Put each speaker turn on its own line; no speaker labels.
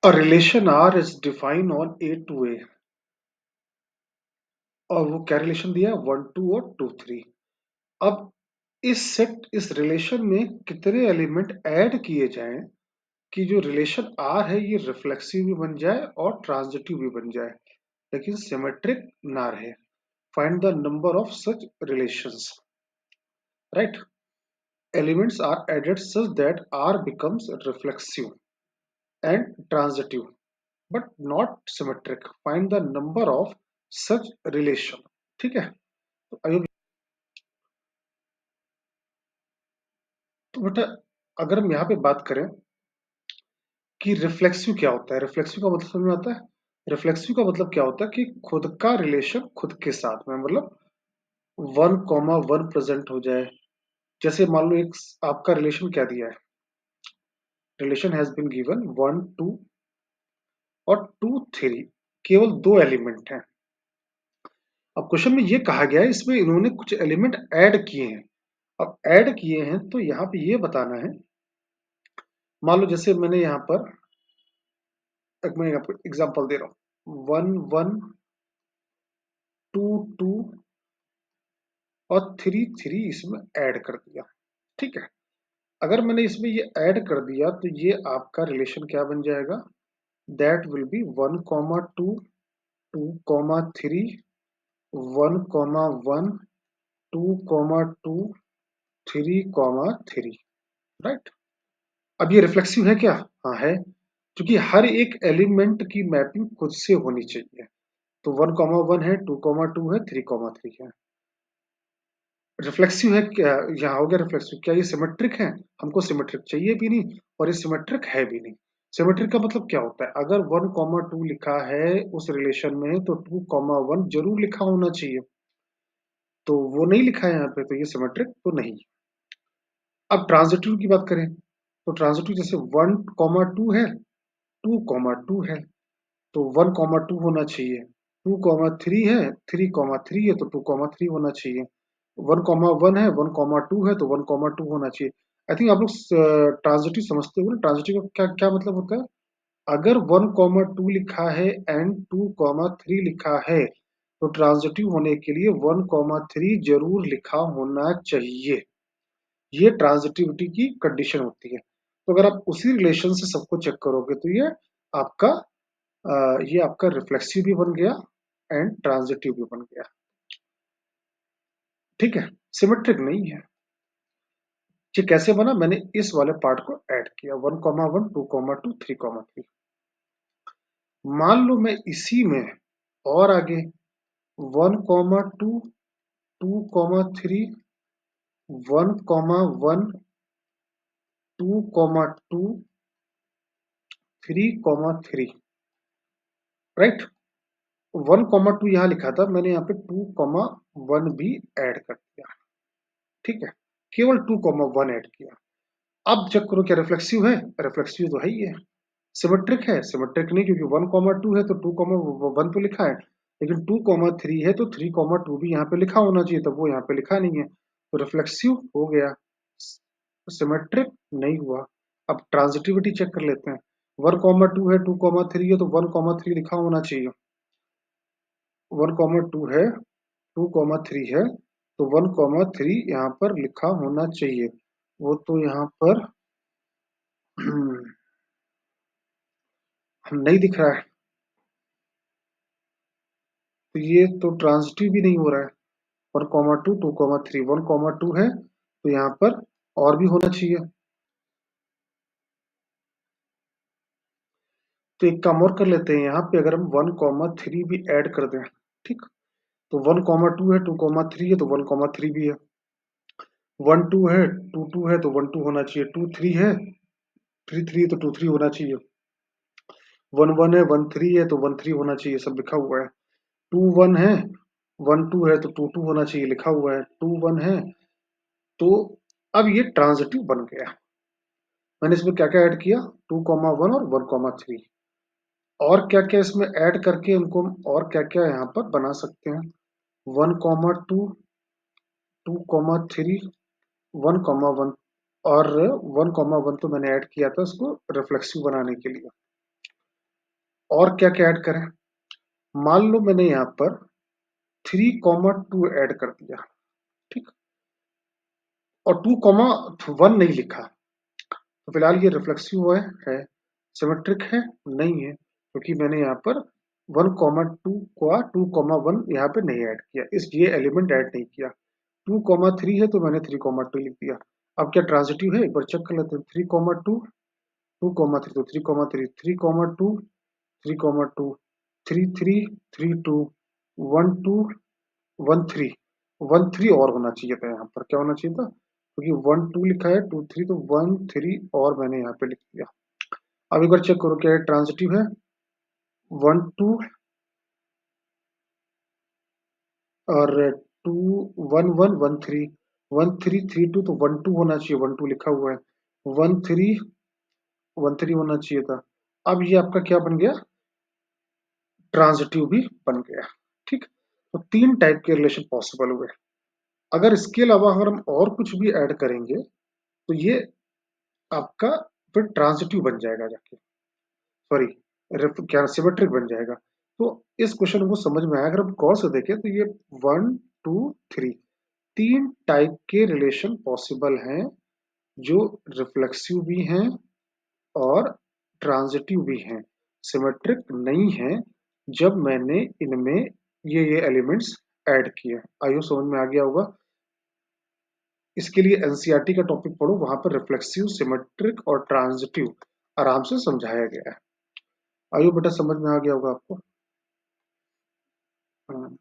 A relation R is defined on A to A और वो क्या रिलेशन दिया है 1 2 और 2 3। अब इस रिलेशन में कितने एलिमेंट ऐड किए जाएं कि जो रिलेशन R है ये रिफ्लेक्सिव भी बन जाए और ट्रांजिटिव भी बन जाए लेकिन सिमेट्रिक ना रहे। Find the number of such relations. Right, elements are added such that R becomes reflexive and transitive but not symmetric. Find the number of such relation। ठीक है, तो अयोग तो बेटा अगर हम यहाँ पे बात करें कि रिफ्लेक्सिव क्या होता है, रिफ्लेक्सिव का मतलब समझ में आता है। रिफ्लेक्सिव का मतलब क्या होता है कि खुद का रिलेशन खुद के साथ में, मतलब 1,1 प्रेजेंट हो जाए। जैसे मान लो एक आपका रिलेशन क्या दिया है, रिलेशन हैज बीन गिवन 1 2 और 2 3, केवल दो एलिमेंट हैं। अब क्वेश्चन में ये कहा गया है इसमें इन्होंने कुछ एलिमेंट ऐड किए हैं। अब ऐड किए हैं तो यहाँ पे ये बताना है, मान लो जैसे मैंने यहाँ पर एक मैं आपको एग्जांपल दे रहा हूँ 1 1 2 2 और 3 3 इसमें ऐड कर दिया। ठीक है, अगर मैंने इसमें ये ऐड कर दिया तो ये आपका रिलेशन क्या बन जाएगा, दैट विल बी 1 2 2 3 1 1 2 2 3 3। राइट, अब ये रिफ्लेक्सिव है क्या? हाँ है, क्योंकि हर एक एलिमेंट की मैपिंग खुद से होनी चाहिए। तो 1 है, 2 है, 3 3 है। रिफ्लेक्सिव है क्या? यहाँ हो गया रिफ्लेक्सिव। क्या ये सिमेट्रिक है? हमको सिमेट्रिक चाहिए भी नहीं और ये सिमेट्रिक है भी नहीं। सिमेट्रिक का मतलब क्या होता है, अगर 1 2 लिखा है उस रिलेशन में तो 2 1 जरूर लिखा होना चाहिए। तो वो नहीं लिखा है यहाँ पे, तो ये सिमेट्रिक तो नहीं। अब ट्रांजिटिव की बात करें तो ट्रांजिटिव जैसे 1 2 है, 2 2 है, तो 1 2 होना चाहिए। 2 3 है, 3 3 है, तो 2 3 होना चाहिए। 1 1 है, 1 2 है, तो 1 2 होना चाहिए। आई थिंक आप लोग ट्रांजिटिव समझते हो ना, ट्रांजिटिव का क्या क्या मतलब होता है। अगर 1 2 लिखा है एंड 2 3 लिखा है तो ट्रांजिटिव होने के लिए 1 3 जरूर लिखा होना चाहिए। ये ट्रांजिटिविटी की कंडीशन होती है। तो अगर आप उसी रिलेशन से सबको चेक करोगे तो आपका ये आपका रिफ्लेक्सिव भी बन गया एंड ट्रांजिटिव भी बन गया। ठीक है, सिमेट्रिक नहीं है। ये कैसे बना, मैंने इस वाले पार्ट को ऐड किया 1 1 2 2 3 3। मान लो मैं इसी में और आगे 1 2 2 3 1 1 2 3 3। राइट, 1 2 यहाँ लिखा था, मैंने यहाँ पे 2 1 भी ऐड कर दिया। ठीक है, केवल 2 1 ऐड किया। अब चेक करो क्या रिफ्लेक्सिव है, रिफ्लेक्सिव तो है ही है। सिमेट्रिक है, सिमेट्रिक नहीं, क्योंकि 1 2 है तो 2 1 तो लिखा है, लेकिन 2 3 है तो 3 2 भी यहाँ पे लिखा होना चाहिए, तो वो यहाँ पे लिखा नहीं है, तो रिफ्लेक्सिव हो गया, सिमेट्रिक नहीं हुआ। अब ट्रांजिटिविटी चेक कर लेते हैं। 1 2 है, 2 3 है, तो 1 3 लिखा होना चाहिए। 1 2 है, 2 3 है, तो 1 3 यहाँ पर लिखा होना चाहिए। वो तो यहाँ पर नहीं दिख रहा है, तो ये तो ट्रांजिटिव भी नहीं हो रहा है। 1 2 2 3 1 2 है, तो यहाँ पर और भी होना चाहिए। तो एक काम और कर लेते हैं, यहाँ पे अगर हम 1 3 भी ऐड कर दें, ठीक, तो 1 2 है, 2 3 है, तो 1 3 भी है। 1 2 है, 2 है, तो 1 2 होना चाहिए। 2 3 है, 3 3 है, तो 2 3 होना चाहिए। 1 1 है, 1 3 है, तो 1 3 होना चाहिए, सब लिखा हुआ है। 2 1 है, 1 2 है, तो 2 2 होना चाहिए, लिखा हुआ है। 2 1 है, तो अब ये ट्रांजिटिव बन गया। मैंने इसमें क्या क्या ऐड किया, 2 1 और 1 3, और क्या क्या इसमें ऐड करके उनको हम और क्या क्या यहाँ पर बना सकते हैं। 1 2 2 3 1 1 और 1 1 तो मैंने ऐड किया था उसको रिफ्लेक्सिव बनाने के लिए। और क्या क्या ऐड करें? मान लो मैंने यहाँ पर 3,2 ऐड कर दिया, ठीक, और 2,1 नहीं लिखा, तो फिलहाल ये रिफ्लेक्सिव है, सिमेट्रिक है, नहीं है, क्योंकि मैंने यहाँ पर 1,2 का 2,1 यहाँ पे नहीं ऐड किया, इस ये एलिमेंट ऐड नहीं किया। 2,3 है तो मैंने 3,2 लिख दिया। अब क्या ट्रांजिटिव है, एक बार चेक कर लेते हैं। 3,2, 2,3, तो 3,3, 3,2, 3,2, 3,3, 3,2, 1,2, 1,3, 1,3 और होना चाहिए था, यहाँ पर क्या होना चाहिए था, क्योंकि 1,2 लिखा है, 2,3, तो 1,3 और मैंने यहाँ पे लिख दिया। अब एक बार चेक करो क्या ट्रांजिटिव है। 1,2 और 2, 1,1, 1,3, 1,3, 3,2, तो 1,2 होना चाहिए, 1,2 लिखा हुआ है। 1,3, 1,3 होना चाहिए था। अब ये आपका क्या बन गया, ट्रांजिटिव भी बन गया, ठीक। तो तीन टाइप के रिलेशन पॉसिबल हुए। अगर इसके अलावा अगर हम और कुछ भी ऐड करेंगे तो ये आपका फिर ट्रांजिटिव बन जाएगा जाके, सॉरी, क्या सिमेट्रिक बन जाएगा। तो इस क्वेश्चन को समझ में आया, अगर हम गौर से देखें तो ये 1, 2, 3 तीन टाइप के रिलेशन पॉसिबल हैं, जो रिफ्लेक्सिव भी हैं और ट्रांजिटिव भी हैं, सिमेट्रिक नहीं है, जब मैंने इनमें ये एलिमेंट्स ऐड किए। आइयो समझ में आ गया होगा। इसके लिए एनसीईआरटी का टॉपिक पढ़ो, वहां पर रिफ्लेक्सिव, सिमेट्रिक और ट्रांजिटिव आराम से समझाया गया है। आइयो बेटा समझ में आ गया होगा आपको। हाँ।